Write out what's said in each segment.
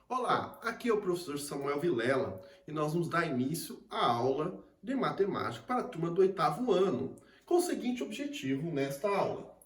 Olá, aqui é o professor Samuel Vilela e nós vamos dar início à aula de matemática para a turma do 8º ano, com o seguinte objetivo nesta aula: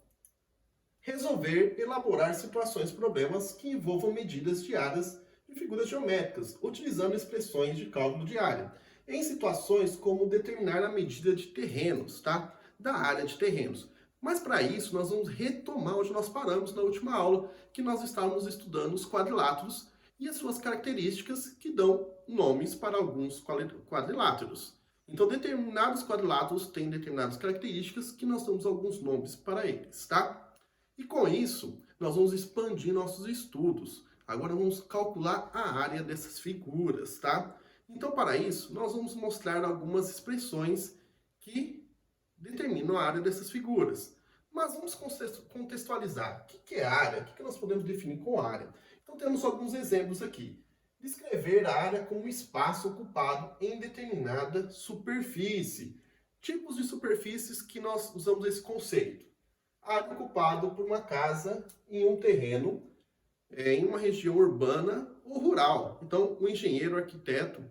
resolver, elaborar situações, problemas que envolvam medidas diárias de figuras geométricas, utilizando expressões de cálculo de área, em situações como determinar a medida de terrenos, tá? Da área de terrenos. Mas para isso nós vamos retomar onde nós paramos na última aula, que nós estávamos estudando os quadriláteros e as suas características que dão nomes para alguns quadriláteros. Então, determinados quadriláteros têm determinadas características que nós damos alguns nomes para eles, tá? E com isso, nós vamos expandir nossos estudos. Agora vamos calcular a área dessas figuras, tá? Então, para isso, nós vamos mostrar algumas expressões que determinam a área dessas figuras. Mas vamos contextualizar. O que é área? O que nós podemos definir com área? Então, temos alguns exemplos aqui. Descrever a área como um espaço ocupado em determinada superfície. Tipos de superfícies que nós usamos esse conceito. Área ocupada por uma casa em um terreno, em uma região urbana ou rural. Então, o engenheiro, o arquiteto,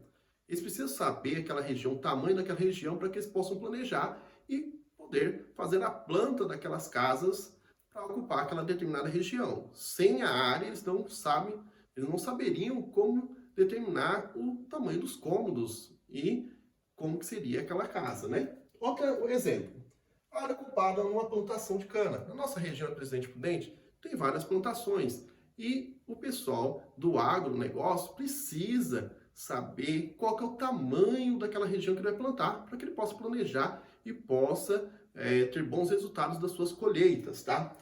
eles precisam saber aquela região, o tamanho daquela região, para que eles possam planejar e poder fazer a planta daquelas casas para ocupar aquela determinada região. Sem a área, eles não sabem, eles não saberiam como determinar o tamanho dos cômodos e como que seria aquela casa, né? Outro exemplo. Área ocupada numa plantação de cana. Na nossa região de Presidente Prudente, tem várias plantações. E o pessoal do agronegócio precisa saber qual que é o tamanho daquela região que ele vai plantar, para que ele possa planejar e possa ter bons resultados das suas colheitas, tá?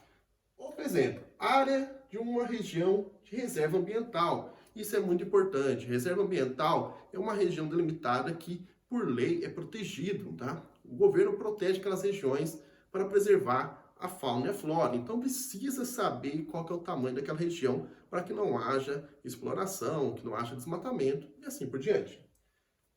Outro exemplo, área de uma região de reserva ambiental. Isso é muito importante. Reserva ambiental é uma região delimitada que, por lei, é protegido, tá? O governo protege aquelas regiões para preservar a fauna e a flora. Então precisa saber qual que é o tamanho daquela região para que não haja exploração, que não haja desmatamento e assim por diante.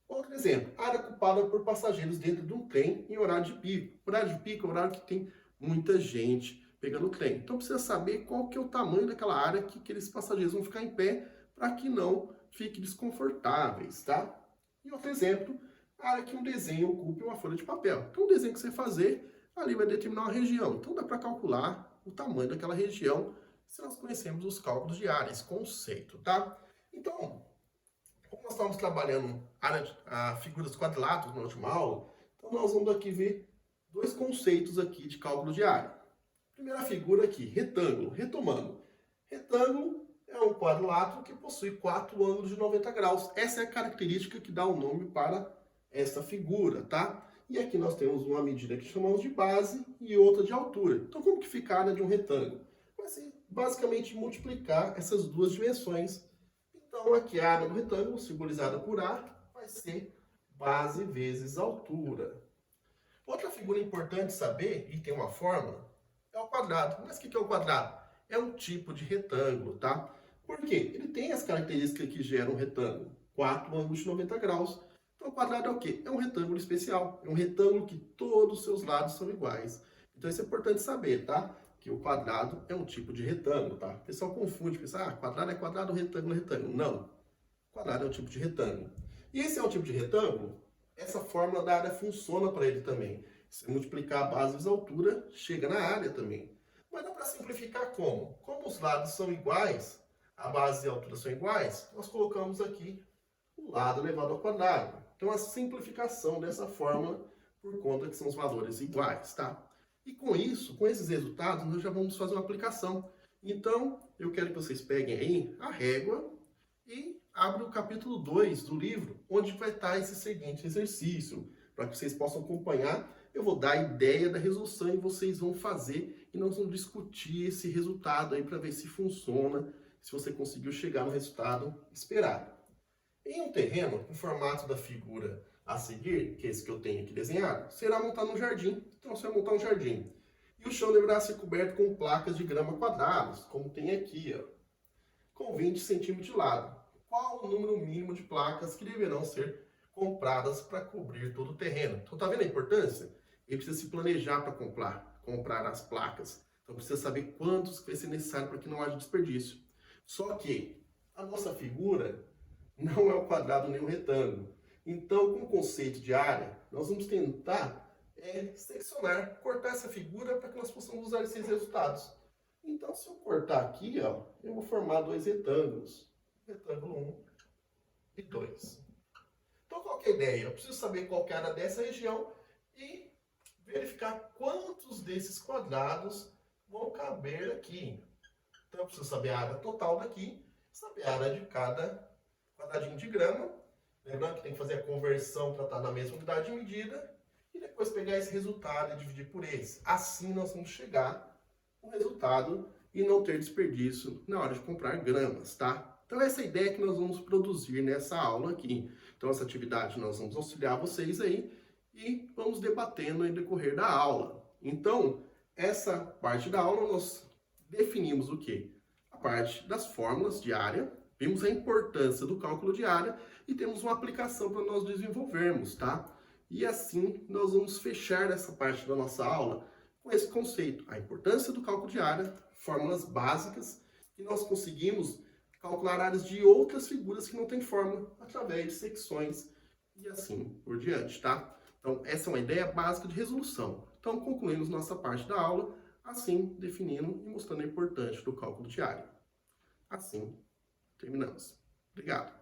Outro exemplo, área ocupada por passageiros dentro de um trem em horário de pico. Horário de pico é o horário que tem muita gente pegando o trem. Então precisa saber qual que é o tamanho daquela área que aqueles passageiros vão ficar em pé para que não fiquem desconfortáveis, tá? E outro exemplo, a área que um desenho ocupe uma folha de papel. Então o desenho que você fazer, ali vai determinar uma região. Então dá para calcular o tamanho daquela região se nós conhecemos os cálculos de área, esse conceito, tá? Então, como nós estávamos trabalhando a figuras quadriláteros na última aula, então nós vamos aqui ver dois conceitos aqui de cálculo de área. Primeira figura aqui, retângulo. Retomando. Retângulo é um quadrilátero que possui 4 ângulos de 90 graus. Essa é a característica que dá o nome para essa figura, tá? E aqui nós temos uma medida que chamamos de base e outra de altura. Então, como que fica a área de um retângulo? Vai ser basicamente multiplicar essas duas dimensões. Então, aqui a área do retângulo, simbolizada por A, vai ser base vezes altura. Outra figura importante saber, e tem uma fórmula, é o quadrado. Mas o que é o quadrado? É um tipo de retângulo, tá? Por quê? Ele tem as características que geram um retângulo. 4 ângulos de 90 graus. Então, o quadrado é o quê? É um retângulo especial. É um retângulo que todos os seus lados são iguais. Então, isso é importante saber, tá? Que o quadrado é um tipo de retângulo, tá? O pessoal confunde, pensa, quadrado é quadrado, retângulo é retângulo. Não. Quadrado é um tipo de retângulo. E esse é um tipo de retângulo, essa fórmula da área funciona para ele também. Se multiplicar a base vezes a altura, chega na área também. Mas dá para simplificar como? Como os lados são iguais, a base e a altura são iguais, nós colocamos aqui o lado elevado ao quadrado. Então, a simplificação dessa fórmula por conta que são os valores iguais, tá? E com isso, com esses resultados, nós já vamos fazer uma aplicação. Então, eu quero que vocês peguem aí a régua e abram o capítulo 2 do livro, onde vai estar esse seguinte exercício, para que vocês possam acompanhar. Eu vou dar a ideia da resolução e vocês vão fazer e nós vamos discutir esse resultado aí para ver se funciona, se você conseguiu chegar no resultado esperado. Em um terreno, o formato da figura a seguir, que é esse que eu tenho aqui desenhado, será montado um jardim. Então você vai montar um jardim. E o chão deverá ser coberto com placas de grama quadradas, como tem aqui, ó, com 20 centímetros de lado. Qual o número mínimo de placas que deverão ser compradas para cobrir todo o terreno? Então tá vendo a importância? Ele precisa se planejar para comprar as placas. Então precisa saber quantos vai ser necessário para que não haja desperdício. Só que a nossa figura não é o quadrado nem o retângulo. Então, com o conceito de área, nós vamos tentar seccionar, cortar essa figura para que nós possamos usar esses resultados. Então, se eu cortar aqui, ó, eu vou formar dois retângulos. Retângulo 1 e 2. Então, qual que é a ideia? Eu preciso saber qual que é a área dessa região e verificar quantos desses quadrados vão caber aqui. Então, eu preciso saber a área total daqui, saber a área de cada quadradinho de grama. Lembrando que tem que fazer a conversão para estar na mesma unidade de medida. E depois pegar esse resultado e dividir por esse. Assim nós vamos chegar no resultado e não ter desperdício na hora de comprar gramas, tá? Então essa é a ideia que nós vamos produzir nessa aula aqui. Então essa atividade nós vamos auxiliar vocês aí e vamos debatendo em decorrer da aula. Então, essa parte da aula nós definimos o quê? A parte das fórmulas de área, vimos a importância do cálculo de área e temos uma aplicação para nós desenvolvermos, tá? E assim nós vamos fechar essa parte da nossa aula com esse conceito, a importância do cálculo de área, fórmulas básicas, que nós conseguimos calcular áreas de outras figuras que não têm fórmula através de secções e assim por diante, tá? Então essa é uma ideia básica de resolução. Então concluímos nossa parte da aula, assim definindo e mostrando a importância do cálculo de área. Assim terminamos. Obrigado.